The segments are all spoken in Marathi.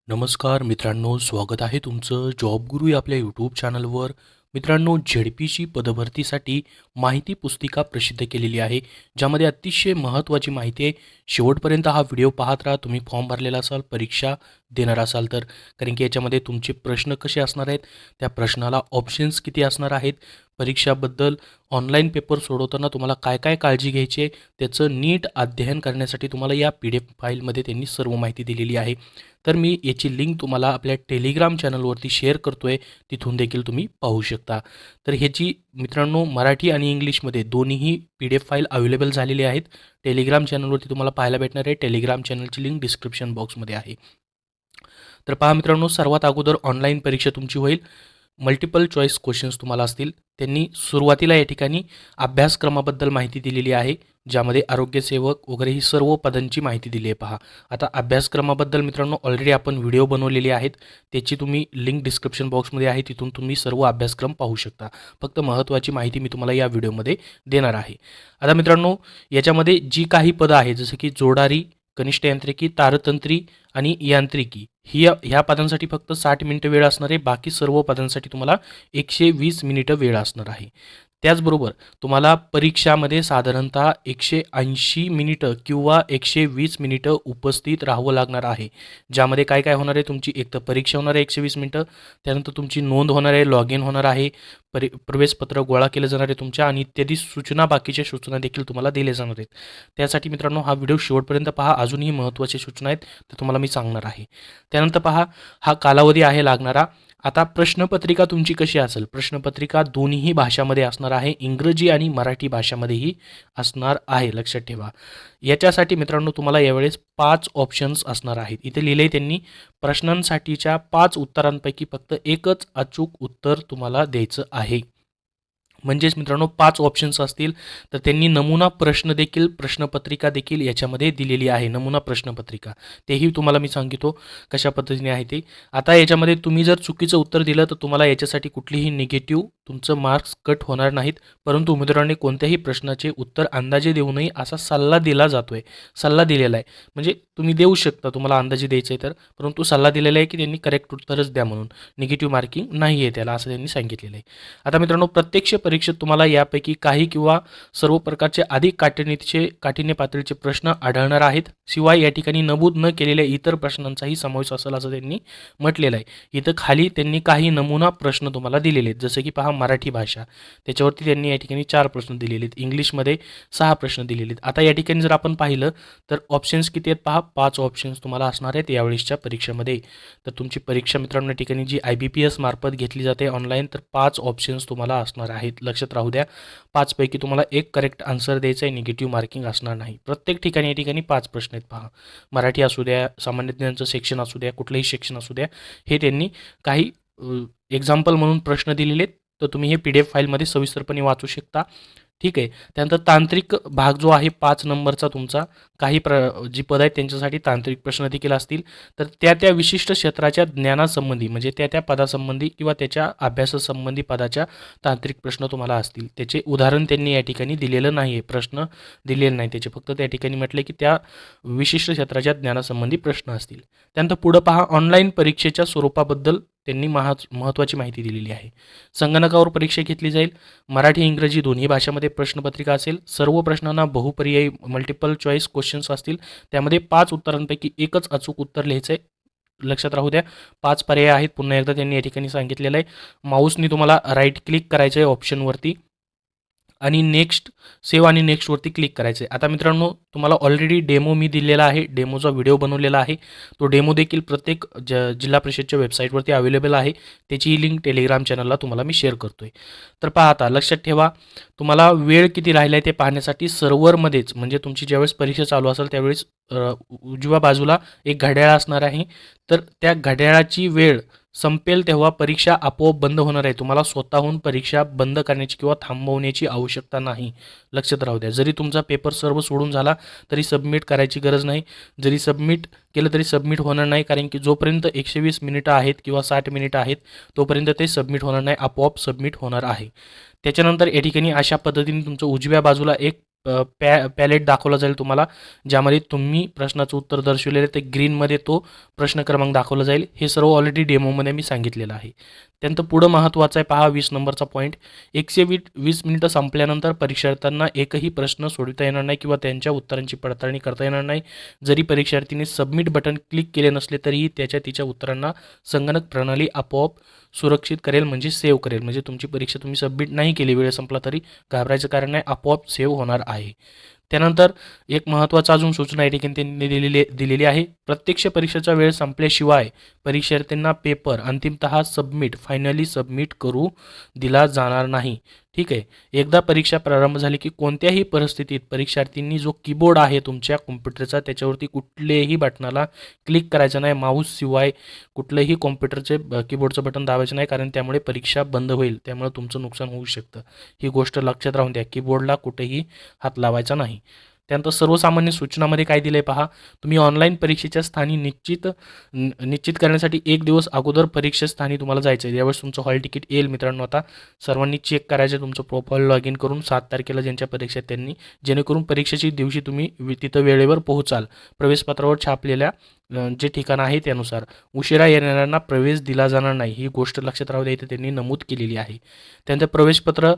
नमस्कार मित्रांनो, स्वागत आहे तुमचं जॉब गुरु या आपल्या यूट्यूब चॅनलवर. मित्रांनो, झेडपीची पदभरतीसाठी माहिती पुस्तिका प्रसिद्ध केलेली आहे, ज्यामध्ये अतिशय महत्त्वाची माहिती आहे. शेवटपर्यंत हा व्हिडिओ पाहत राहा. तुम्ही फॉर्म भरलेला असाल, परीक्षा देणार असाल तर, कारण की याच्यामध्ये तुमचे प्रश्न कसे असणार आहेत, त्या प्रश्नाला ऑप्शन्स किती असणार आहेत, परीक्षाबद्दल ऑनलाईन पेपर सोडवताना तुम्हाला काय काय काळजी घ्यायची आहे, त्याचं नीट अध्ययन करण्यासाठी तुम्हाला या PDF फाईलमध्ये त्यांनी सर्व माहिती दिलेली आहे. तर मी याची लिंक तुम्हाला आपल्या टेलिग्राम चॅनलवरती शेअर करतो आहे, तिथून देखील तुम्ही पाहू शकता. तर ह्याची मित्रांनो मराठी आणि इंग्लिशमध्ये दोन्हीही PDF फाईल अवेलेबल झालेली आहेत. टेलिग्राम चॅनलवरती तुम्हाला पाहायला भेटणार आहे. टेलिग्राम चॅनलची लिंक डिस्क्रिप्शन बॉक्समध्ये आहे. तर पहा मित्रांनो, सर्वात अगोदर ऑनलाईन परीक्षा तुमची होईल. मल्टिपल चॉईस क्वेश्चन्स तुम्हाला असतील. त्यांनी सुरुवातीला या ठिकाणी अभ्यासक्रमाबद्दल माहिती दिलेली आहे, ज्यामध्ये आरोग्यसेवक वगैरे ही सर्व पदांची माहिती दिली आहे. पहा, आता अभ्यासक्रमाबद्दल मित्रांनो ऑलरेडी आपण व्हिडिओ बनवलेली आहेत, त्याची तुम्ही लिंक डिस्क्रिप्शन बॉक्समध्ये आहे, तिथून तुम्ही सर्व अभ्यासक्रम पाहू शकता. फक्त महत्त्वाची माहिती मी तुम्हाला या व्हिडिओमध्ये देणार आहे. आता मित्रांनो, याच्यामध्ये जी काही पदं आहेत, जसं की जोडारी, कनिष्ठ यांत्रिकी, तारतंत्री आणि यांत्रिकी, ह्या पदांसाठी फक्त 60 मिनिटं वेळ असणार आहे. बाकी सर्व पदांसाठी तुम्हाला 120 मिनिटं वेळ असणार आहे. त्याचबरोबर तुम्हाला परीक्षामध्ये साधारणतः 180 मिनिटं किंवा 120 मिनिटं उपस्थित राहावं लागणार आहे, ज्यामध्ये काय काय होणार आहे, तुमची एक तर परीक्षा होणार आहे 120 मिनिटं, त्यानंतर तुमची नोंद होणार आहे, लॉग इन होणार आहे, प्रवेशपत्र गोळा केलं जाणार आहे तुमच्या, आणि इत्यादी सूचना, बाकीच्या सूचना देखील तुम्हाला दिल्या जाणार आहेत. त्यासाठी मित्रांनो हा व्हिडिओ शेवटपर्यंत पहा. अजूनही महत्त्वाच्या सूचना आहेत, तर तुम्हाला मी सांगणार आहे. त्यानंतर पहा, हा कालावधी आहे लागणारा. आता प्रश्नपत्रिका तुमची कशी असेल, प्रश्नपत्रिका दोन्ही भाषामध्ये असणार आहे, इंग्रजी आणि मराठी भाषामध्येही असणार आहे, लक्षात ठेवा. याच्यासाठी मित्रांनो तुम्हाला यावेळेस 5 ऑप्शन्स असणार आहेत. इथे लिहिले त्यांनी, प्रश्नांसाठीच्या 5 उत्तरांपैकी फक्त एकच अचूक उत्तर तुम्हाला द्यायचं आहे. म्हणजेच मित्रांनो 5 ऑप्शन्स असतील. तर त्यांनी नमुना प्रश्न देखील, प्रश्नपत्रिका देखील याच्यामध्ये दिलेली आहे, नमुना प्रश्नपत्रिका. तेही तुम्हाला मी सांगितो कशा पद्धतीने आहे ते. आता याच्यामध्ये तुम्ही जर चुकीचं उत्तर दिलं तर तुम्हाला याच्यासाठी कुठलीही निगेटिव्ह तुमचं मार्क्स कट होणार नाहीत, परंतु उमेदवारांनी कोणत्याही प्रश्नाचे उत्तर अंदाजे देऊ नये असा सल्ला दिला जातोय, सल्ला दिलेला आहे. म्हणजे तुम्ही देऊ शकता, तुम्हाला अंदाजे द्यायचं आहे तर, परंतु सल्ला दिलेला आहे की त्यांनी करेक्ट उत्तरच द्या म्हणून, निगेटिव्ह मार्किंग नाही आहे त्याला, असं त्यांनी सांगितलेलं आहे. आता मित्रांनो, प्रत्यक्ष परीक्षेत तुम्हाला यापैकी काही किंवा सर्व प्रकारचे अधिक काठिण्य पातळीचे प्रश्न आढळणार आहेत. शिवाय या ठिकाणी नमूद न केलेल्या इतर प्रश्नांचाही समावेश असेल असं त्यांनी म्हटलेलं आहे. इथं खाली त्यांनी काही नमुना प्रश्न तुम्हाला दिलेले आहेत, जसं की पहा मराठी भाषा, त्याच्यावरती त्यांनी या ठिकाणी 4 प्रश्न दिलेले आहेत, इंग्लिशमध्ये 6 प्रश्न दिलेले आहेत. आता या ठिकाणी जर आपण पाहिलं तर ऑप्शन्स किती आहेत पहा, 5 ऑप्शन्स तुम्हाला असणार आहेत यावेळेसच्या परीक्षेमध्ये. तर तुमची परीक्षा मित्रांनो या ठिकाणी जी IBPS मार्फत घेतली जाते ऑनलाईन, तर 5 ऑप्शन्स तुम्हाला असणार आहेत, लक्षात राहू द्या. 5 पैकी तुम्हाला एक करेक्ट आन्सर द्यायचं आहे, निगेटिव्ह मार्किंग असणार नाही. प्रत्येक ठिकाणी या ठिकाणी 5 प्रश्न आहेत पहा. मराठी असू द्या, सामान्य ज्ञानाचं सेक्शन असू द्या, कुठलंही सेक्शन असू द्या, हे त्यांनी काही एक्झाम्पल म्हणून प्रश्न दिलेले आहेत. तर तुम्ही हे PDF फाईलमध्ये सविस्तरपणे वाचू शकता, ठीक आहे. त्यानंतर तांत्रिक भाग जो आहे 5 नंबरचा तुमचा, काही जी पद आहेत त्यांच्यासाठी तांत्रिक प्रश्न देखील असतील. तर त्या विशिष्ट क्षेत्राच्या ज्ञानासंबंधी, म्हणजे त्या पदासंबंधी किंवा त्याच्या अभ्यासासंबंधी पदाच्या तांत्रिक प्रश्न तुम्हाला असतील. त्याचे उदाहरण त्यांनी या ठिकाणी दिलेलं नाही आहे, प्रश्न दिलेले नाही त्याचे, फक्त त्या ठिकाणी म्हटले की त्या विशिष्ट क्षेत्राच्या ज्ञानासंबंधी प्रश्न असतील. त्यानंतर पुढं पहा, ऑनलाईन परीक्षेच्या स्वरूपाबद्दल त्यांनी महत्त्वाची माहिती दिलेली आहे. संगणकावर परीक्षा घेतली जाईल, मराठी इंग्रजी दोन्ही भाषामध्ये प्रश्नपत्रिका असेल, सर्व प्रश्नांना बहुपर्यायी मल्टिपल चॉईस क्वेश्चन्स असतील, त्यामध्ये 5 उत्तरांपैकी एकच अचूक उत्तर लिहायचं आहे, लक्षात राहू द्या. 5 पर्याय आहेत, पुन्हा एकदा त्यांनी या ठिकाणी सांगितलेलं आहे. माऊसनी तुम्हाला राईट क्लिक करायचं आहे ऑप्शनवरती, आणि नेक्स्ट, सेव्ह आणि नेक्स्टवरती क्लिक करायचं आहे. आता मित्रांनो तुम्हाला ऑलरेडी डेमो मी दिलेला आहे, डेमोचा व्हिडिओ बनवलेला आहे, तो डेमो देखील प्रत्येक जिल्हा परिषदच्या वेबसाईटवरती अवेलेबल आहे. त्याची लिंक टेलिग्राम चॅनलला तुम्हाला मी शेअर करतो आहे. तर पहा, आता लक्षात ठेवा, तुम्हाला वेळ किती राहिला आहे ते पाहण्यासाठी सर्व्हरमध्येच, म्हणजे तुमची ज्यावेळेस परीक्षा चालू असेल त्यावेळेस उजव्या बाजूला एक घड्याळ असणार आहे. तर त्या घड्याळाची वेळ संपेल तेव्हा परीक्षा आपोआप बंद होणार आहे. तुम्हाला स्वतःहून परीक्षा बंद करण्याची किंवा थांबवण्याची आवश्यकता नाही, लक्षात राहू द्या. जरी तुमचा पेपर सर्व सोडून झाला तरी सबमिट करायची गरज नाही, जरी सबमिट केलं तरी सबमिट होणार नाही, कारण की जोपर्यंत 120 मिनिटं आहेत किंवा 60 मिनिटं आहेत तोपर्यंत ते सबमिट होणार नाही, आपोआप सबमिट होणार आहे. त्याच्यानंतर या ठिकाणी अशा पद्धतीने तुमचं उजव्या बाजूला एक पॅलेट दाखवला जाईल तुम्हाला, ज्यामध्ये तुम्ही प्रश्नाचं उत्तर दर्शवलेलं ते ग्रीनमध्ये तो प्रश्न क्रमांक दाखवला जाईल. हे सर्व ऑलरेडी डेमोमध्ये मी सांगितलेलं आहे. त्यानंतर पुढं महत्त्वाचं आहे पहा 20 नंबरचा पॉईंट. 120 मिनिटं संपल्यानंतर परीक्षार्थ्यांना एकही प्रश्न सोडवता येणार नाही किंवा त्यांच्या उत्तरांची पडताळणी करता येणार नाही. जरी परीक्षार्थींनी सबमिट बटन क्लिक केले नसले तरीही तिच्या उत्तरांना संगणक प्रणाली आपोआप सुरक्षित करेल, म्हणजे सेव्ह करेल. म्हणजे तुमची परीक्षा तुम्ही सबमिट नाही केली, वेळ संपला तरी घाबरायचं कारण नाही, आपोआप सेव्ह होणार आहे. त्यानंतर एक महत्त्वाचा अजून सूचना या ठिकाणी त्यांनी दिलेली आहे. प्रत्यक्ष परीक्षेचा वेळ संपल्याशिवाय परीक्षार्थींना पेपर अंतिमतः फायनली सबमिट करू दिला जाणार नाही. ठीक आहे. एकदा परीक्षा प्रारंभ झाली की कोणत्याही परिस्थितीत परीक्षार्थींनी जो कीबोर्ड आहे तुमच्या कॉम्प्युटरचा त्याच्यावरती कुठल्याही बटनाला क्लिक करायचं नाही. माऊस शिवाय कुठलंही कॉम्प्युटरचे कीबोर्डचं बटन दाबायचं नाही, कारण त्यामुळे परीक्षा बंद होईल. त्यामुळे तुमचं नुकसान होऊ शकतं. ही गोष्ट लक्षात राहून द्या. कीबोर्डला कुठेही हात लावायचा नाही. त्यानंतर सर्वसामान्य सूचनामध्ये काय दिलं आहे पहा. तुम्ही ऑनलाईन परीक्षेच्या स्थानी निश्चित करण्यासाठी 1 दिवस अगोदर परीक्षास्थानी तुम्हाला जायचं आहे. यावेळेस तुमचं हॉल तिकीट येईल मित्रांनो. आता सर्वांनी चेक करायचं तुमचं प्रोफाईल लॉग इन करून 7 तारखेला ज्यांच्या परीक्षा आहेत त्यांनी, जेणेकरून परीक्षेच्या दिवशी तुम्ही तिथं वेळेवर पोहोचाल. प्रवेशपत्रावर छापलेल्या जे ठिकाण आहे त्यानुसार उशिरा येणाऱ्यांना प्रवेश दिला जाणार नाही. ही गोष्ट लक्षात राहू द्या, इथे त्यांनी नमूद केलेली आहे. त्यानंतर प्रवेशपत्र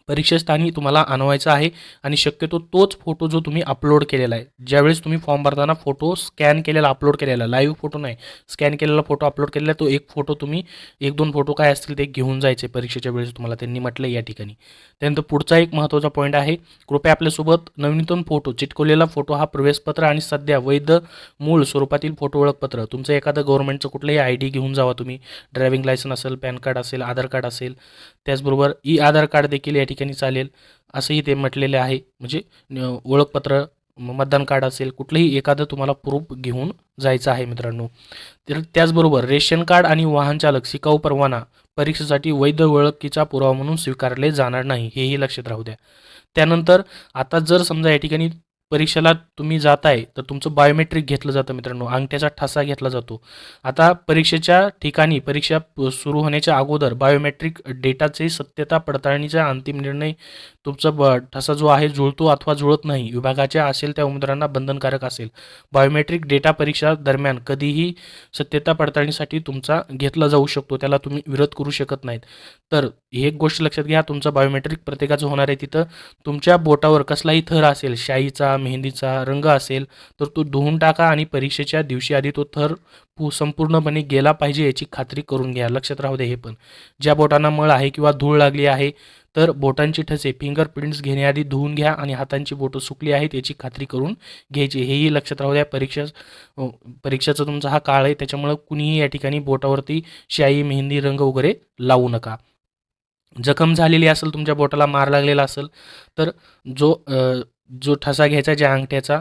परीक्षास्थानी तुम्हाला आणवायचा आहे आणि शक्यतो तोच फोटो जो तुम्ही अपलोड केलेला आहे. ज्यावेळेस तुम्ही फॉर्म भरताना फोटो स्कॅन केलेला अपलोड केलेला, लाईव्ह फोटो नाही, स्कॅन केलेला फोटो अपलोड केलेला, तो एक फोटो तुम्ही 1-2 फोटो काय असतील ते घेऊन जायचे परीक्षेच्या वेळेस, तुम्हाला त्यांनी म्हटलं या ठिकाणी. त्यानंतर पुढचा एक महत्त्वाचा पॉईंट आहे. कृपया आपल्यासोबत नवीनतम फोटो, चिटकवलेला फोटो हा प्रवेशपत्र आणि सध्या वैध मूळ स्वरूपातील फोटो ओळखपत्र, तुमचं एखादं गव्हर्नमेंटचं कुठलंही ID घेऊन जावा तुम्ही. ड्रायव्हिंग लायसन असेल, पॅन कार्ड असेल, आधार कार्ड असेल, त्याचबरोबर आधार कार्ड देखील या ठिकाणी चालेल असंही ते म्हटलेले आहे. म्हणजे ओळखपत्र, मतदान कार्ड असेल, कुठलंही एखादं तुम्हाला प्रूफ घेऊन जायचं आहे मित्रांनो. तर त्याचबरोबर रेशन कार्ड आणि वाहन चालक शिकाऊ परवाना परीक्षेसाठी वैध ओळखीचा पुरावा म्हणून स्वीकारले जाणार नाही, हेही लक्षात राहू द्या. त्यानंतर आता जर समजा या ठिकाणी परीक्षेला तुम्ही जाताय तर तुमचं बायोमेट्रिक घेतलं जातं मित्रांनो, अंगठ्याचा ठसा घेतला जातो. आता परीक्षेच्या ठिकाणी परीक्षा सुरू होण्याच्या अगोदर बायोमेट्रिक डेटाचे सत्यता पडताळणीचा अंतिम निर्णय तुमचा ठसा जो आहे जुळतो अथवा जुळत नाही, विभागाच्या असेल त्या उमेदवारांना बंधनकारक असेल. बायोमेट्रिक डेटा परीक्षा दरम्यान कधीही सत्यता पडताळणीसाठी तुमचा घेतला जाऊ शकतो, त्याला तुम्ही विरोध करू शकत नाहीत. तर एक गोष्ट लक्षात घ्या, तुमचा बायोमेट्रिक प्रत्येकाचं होणार आहे. तिथं तुमच्या बोटावर कसलाही थर असेल, शाईचा, मेहंदीचा रंग असेल, तर तो धुवून टाका आणि परीक्षेच्या दिवशी आधी तो थर संपूर्णपणे गेला पाहिजे याची खात्री करून घ्या. लक्षात राहू द्या हे पण. ज्या बोटांना मळ आहे किंवा धूळ लागली आहे तर बोटांची ठसे फिंगरप्रिंट्स घेण्याआधी धुवून घ्या आणि हातांची बोटं सुकली आहेत याची खात्री करून घ्यायची, हेही लक्षात राहू द्या. परीक्षेचा तुमचा हा काळ आहे, त्याच्यामुळं कुणीही या ठिकाणी बोटावरती शाई, मेहंदी, रंग वगैरे लावू नका. जखम झालेली असेल, तुमच्या बोटाला मार लागलेला असेल तर जो ठसा घ्यायचा ज्या अंगठ्याचा,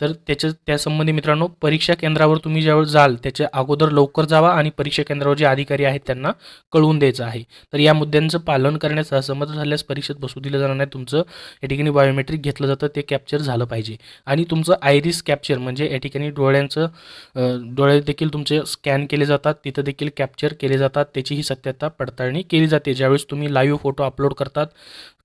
तर त्यासंबंधी मित्रांनो परीक्षा केंद्रावर तुम्ही ज्यावेळेस जाल त्याच्या अगोदर लवकर जावा आणि परीक्षा केंद्रावर जे अधिकारी आहेत त्यांना कळवून द्यायचं आहे. तर या मुद्द्यांचं पालन करण्यास असमर्थ झाल्यास परीक्षेत बसू दिलं जाणार नाही. तुमचं या ठिकाणी बायोमेट्रिक घेतलं जातं ते कॅप्चर झालं पाहिजे आणि तुमचं आयरिस कॅप्चर म्हणजे या ठिकाणी डोळे देखील तुमचे स्कॅन केले जातात, तिथं देखील कॅप्चर केले जातात, त्याचीही सत्यता पडताळणी केली जाते. ज्यावेळेस तुम्ही लाईव्ह फोटो अपलोड करतात,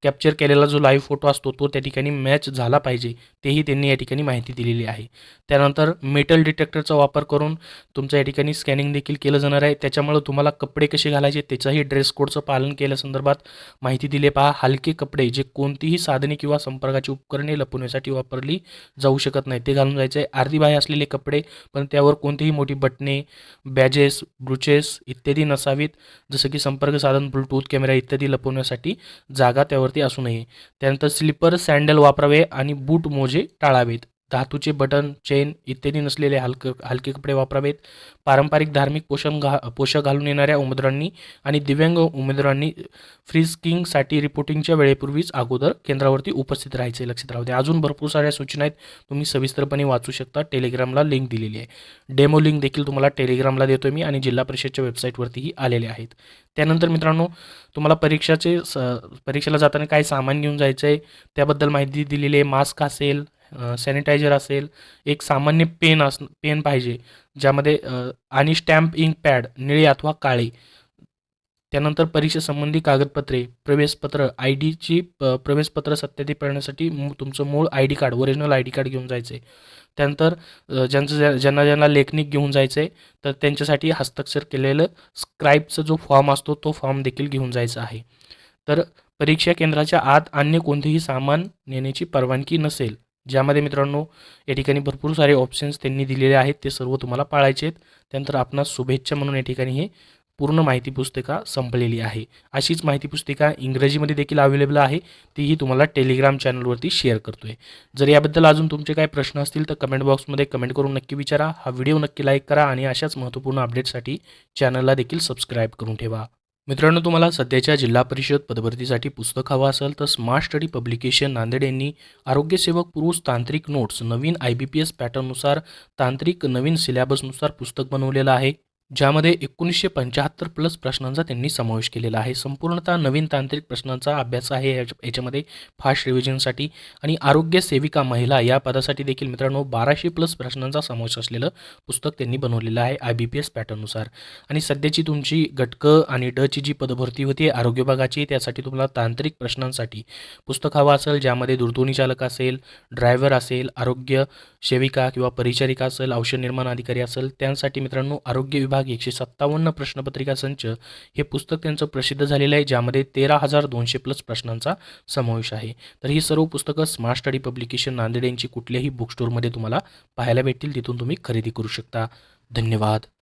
कॅप्चर केलेला जो लाईव्ह फोटो असतो तो त्या ठिकाणी मॅच झाला पाहिजे, तेही त्यांनी या ठिकाणी माहिती दिलेली आहे. त्यानंतर मेटल डिटेक्टरचा वापर करून तुमचं या ठिकाणी स्कॅनिंग देखील केलं जाणार आहे. त्याच्यामुळे तुम्हाला कपडे कसे घालायचे त्याचाही ड्रेस कोडचं पालन केल्यासंदर्भात माहिती दिली. पहा, हलके कपडे जे कोणतीही साधने किंवा संपर्काची उपकरणे लपवण्यासाठी वापरली जाऊ शकत नाही ते घालून जायचं आहे. अर्धी बाह्य असलेले कपडे, पण त्यावर कोणतीही मोठी बटणे, बॅजेस, ब्रुचेस इत्यादी नसावीत, जसं की संपर्क साधन, ब्लूटूथ, कॅमेरा इत्यादी लपवण्यासाठी जागा त्यावरती असू नये. त्यानंतर स्लीपर, सँडल वापरावे आणि बूट, मोजे टाळावेत. धातूचे बटन, चेन इत्यादी नसलेले हलके कपडे वापरावेत. पारंपरिक धार्मिक पोशाख घालून येणाऱ्या उमेदवारांनी आणि दिव्यांग उमेदवारांनी फ्रीस्किंगसाठी रिपोर्टिंगच्या वेळेपूर्वीच अगोदर केंद्रावरती उपस्थित राहायचे. लक्षात राहू द्या. अजून भरपूर साऱ्या सूचना आहेत, तुम्ही सविस्तरपणे वाचू शकता. टेलिग्रामला लिंक दिलेली आहे. डेमो लिंक देखील तुम्हाला टेलिग्रामला देतो मी आणि जिल्हा परिषदच्या वेबसाईटवरतीही आलेले आहेत. त्यानंतर मित्रांनो तुम्हाला परीक्षेला जाताना काय सामान घेऊन जायचं आहे त्याबद्दल माहिती दिलेली आहे. मास्क असेल, सॅनिटायझर असेल, एक सामान्य पेन पाहिजे ज्यामध्ये आणि स्टॅम्प इंक पॅड निळे अथवा काळे, त्यानंतर परीक्षेसंबंधी कागदपत्रे, प्रवेशपत्र, आय डीची प्रवेशपत्र सत्यापित करण्यासाठी तुमचं मूळ I D card, original I D card घेऊन जायचं आहे. त्यानंतर ज्यांना लेखनिक घेऊन जायचं आहे तर त्यांच्यासाठी हस्ताक्षर केलेलं स्क्राईबचा जो फॉर्म असतो तो फॉर्म देखील घेऊन जायचा आहे. तर परीक्षा केंद्राच्या आत अन्य कोणतेही सामान नेण्याची परवानगी नसेल. ज्यामध्ये मित्रांनो या ठिकाणी भरपूर सारे ऑप्शन्स त्यांनी दिलेले आहेत, ते सर्व तुम्हाला पाळायचे आहेत. त्यानंतर आपणास शुभेच्छा म्हणून या ठिकाणी हे पूर्ण माहिती पुस्तिका संपलेली आहे. अशीच माहिती पुस्तिका इंग्रजीमध्ये देखील अवेलेबल आहे, तीही तुम्हाला टेलिग्राम चॅनलवरती शेअर करतोय. जर याबद्दल अजून तुमचे काही प्रश्न असतील तर कमेंट बॉक्समध्ये कमेंट करून नक्की विचारा. हा व्हिडिओ नक्की लाईक करा आणि अशाच महत्त्वपूर्ण अपडेटसाठी चॅनलला देखील सबस्क्राईब करून ठेवा. मित्रांनो, तुम्हाला सध्याच्या जिल्हा परिषद पदभरतीसाठी पुस्तक हवं असेल तर स्मार्ट स्टडी पब्लिकेशन नांदेड यांनी आरोग्यसेवक पुरुष तांत्रिक नोट्स नवीन IBPS पॅटर्ननुसार तांत्रिक नवीन सिलेबसनुसार पुस्तक बनवलेलं आहे. ज्यामध्ये 1975 प्लस प्रश्नांचा त्यांनी समावेश केलेला आहे. संपूर्णतः नवीन तांत्रिक प्रश्नांचा अभ्यास आहे याच्यामध्ये फास्ट रिव्हिजनसाठी. आणि आरोग्य सेविका महिला या पदासाठी देखील मित्रांनो 1200 प्लस प्रश्नांचा समावेश असलेलं पुस्तक त्यांनी बनवलेलं आहे IBPS पॅटर्ननुसार. आणि सध्याची तुमची गटक आणि डची जी पदभरती होती आरोग्य विभागाची, त्यासाठी तुम्हाला तांत्रिक प्रश्नांसाठी पुस्तक हवं असेल, ज्यामध्ये दूरध्वनी चालक असेल, ड्रायव्हर असेल, आरोग्य सेविका किंवा परिचारिका असेल, औषध निर्माण अधिकारी असेल, त्यांसाठी मित्रांनो आरोग्य विभाग 157 प्रश्नपत्रिका संच हे पुस्तक त्यांचं प्रसिद्ध झालेलं आहे, ज्यामध्ये 13,200 प्लस प्रश्नांचा समावेश आहे. तर ही सर्व पुस्तकं स्मार्ट स्टडी पब्लिकेशन नांदेड यांची कुठल्याही बुक स्टोअरमध्ये तुम्हाला पाहायला भेटतील, तिथून तुम्ही खरेदी करू शकता. धन्यवाद.